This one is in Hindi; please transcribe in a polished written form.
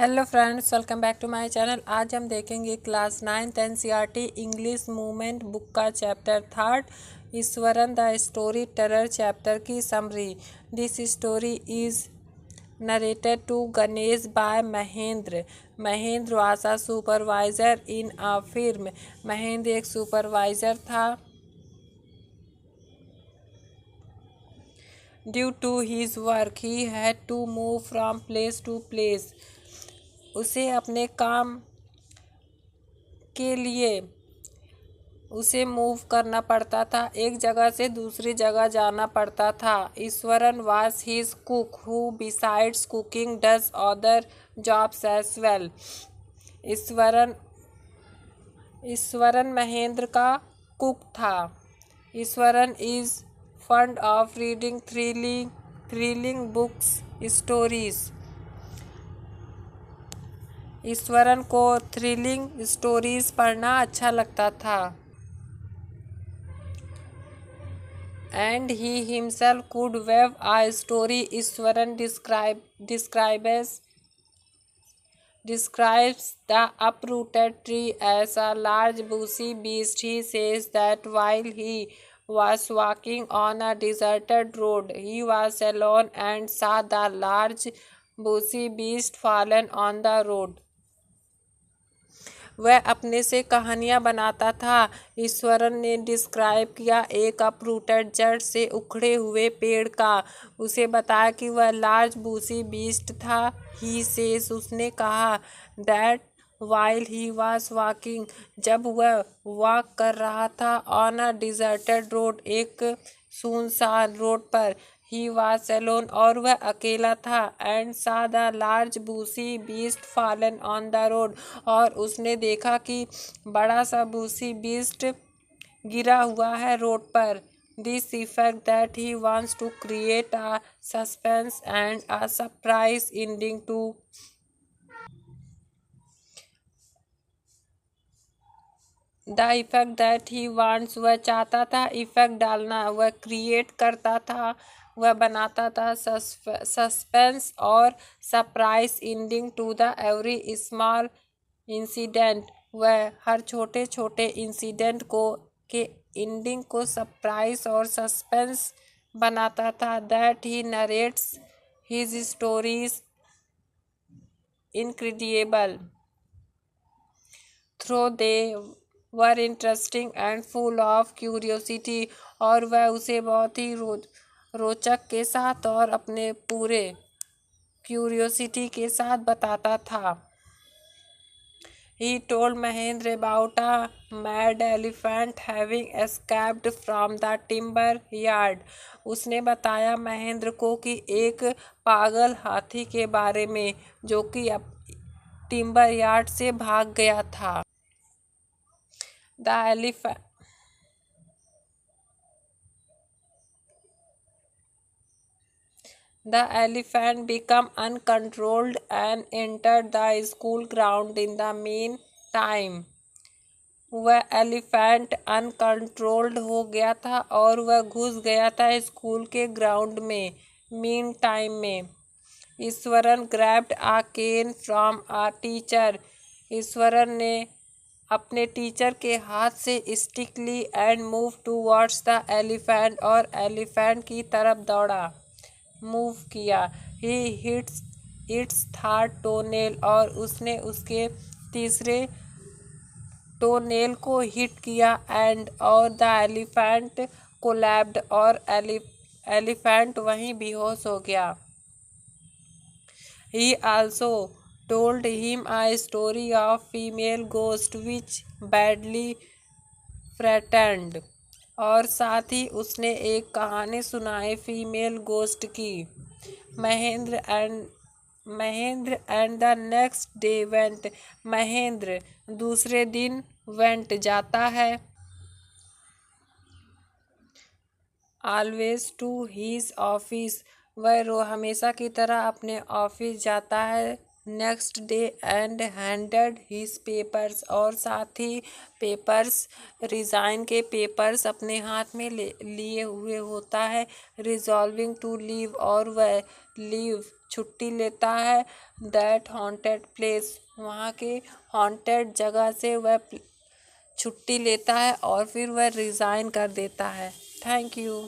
Hello friends, welcome back to my channel. आज हम देखेंगे class 9th NCERT English movement book का chapter 3 Iswaran the story teller chapter की summary. This story is narrated to Ganesh by Mahendra. Mahendra was a supervisor in a firm. Mahendra एक सुपरवाइजर था। Due to his work he had to move from place to place. उसे अपने काम के लिए उसे मूव करना पड़ता था, एक जगह से दूसरी जगह जाना पड़ता था। Iswaran was his cook who besides cooking does other jobs as well. Iswaran Iswaran Mahendra का कुक था। Iswaran is fond of reading thrilling books stories. Iswaran को थ्रिलिंग स्टोरीज पढ़ना अच्छा लगता था। And he himself could weave a story. Iswaran describes the uprooted tree as a large bushy beast. He says that while he was walking on a deserted road, he was alone and saw the large bushy beast fallen on the road. वह अपने से कहानियाँ बनाता था। ईश्वरन ने डिस्क्राइब किया एक अपरूटेड जड़ से उखड़े हुए पेड़ का। उसे बताया कि वह लार्ज बूसी बीस्ट था। ही सेज उसने कहा that while he was walking जब वह वॉक कर रहा था ऑन अ डिजर्टेड रोड एक सुनसान रोड पर। ही वॉज एलोन और वह अकेला था। एंड सा the large Bussy beast fallen on the road और उसने देखा कि बड़ा सा बूसी बीस्ट गिरा हुआ है रोड पर। This effect that he wants to create a suspense and a surprise ending to the effect that he wants वह चाहता था इफेक्ट डालना, वह क्रिएट करता था, वह बनाता था सस्पेंस और surprise ending to the every small incident. वह हर छोटे छोटे इंसिडेंट को के एंडिंग को सरप्राइज और सस्पेंस बनाता था। That he narrates his stories incredible through they were interesting and full of curiosity. और वह उसे बहुत ही रोचक के साथ और अपने पूरे क्यूरियोसिटी के साथ बताता था। He told Mahendra about a mad elephant having escaped from the timber yard. उसने बताया महेंद्र को कि एक पागल हाथी के बारे में जो कि टिम्बर यार्ड से भाग गया था। The elephant became uncontrolled and entered the school ground in the meantime. वह एलिफेंट अनकंट्रोल्ड हो गया था और वह घुस गया था स्कूल के ग्राउंड में। मीन टाइम में Iswaran grabbed a cane from a teacher. ईश्वरन ने अपने टीचर के हाथ से स्टिक ली and move towards the elephant और एलिफेंट की तरफ दौड़ा मूव किया। He hits its third toenail और उसने उसके तीसरे टोनेल को हिट किया एंड और द एलिफेंट कोलैप्स्ड और एलिफेंट वहीं बेहोश हो गया। ही also told him a story of female ghost which badly frightened। और साथ ही उसने एक कहानी सुनाई फीमेल गोस्ट की। Mahendra and the next day went. Mahendra दूसरे दिन वेंट जाता है ऑलवेज टू हिज ऑफिस। वह हमेशा की तरह अपने ऑफिस जाता है। Next day and handed his papers, और साथ ही पेपर्स, रिज़ाइन के पेपर्स अपने हाथ में लिए हुए होता है। रिजॉल्विंग टू लीव, और वह लीव छुट्टी लेता है। दैट हॉन्टेड प्लेस, वहाँ के हॉन्टेड जगह से वह छुट्टी लेता है और फिर वह रिज़ाइन कर देता है। Thank you.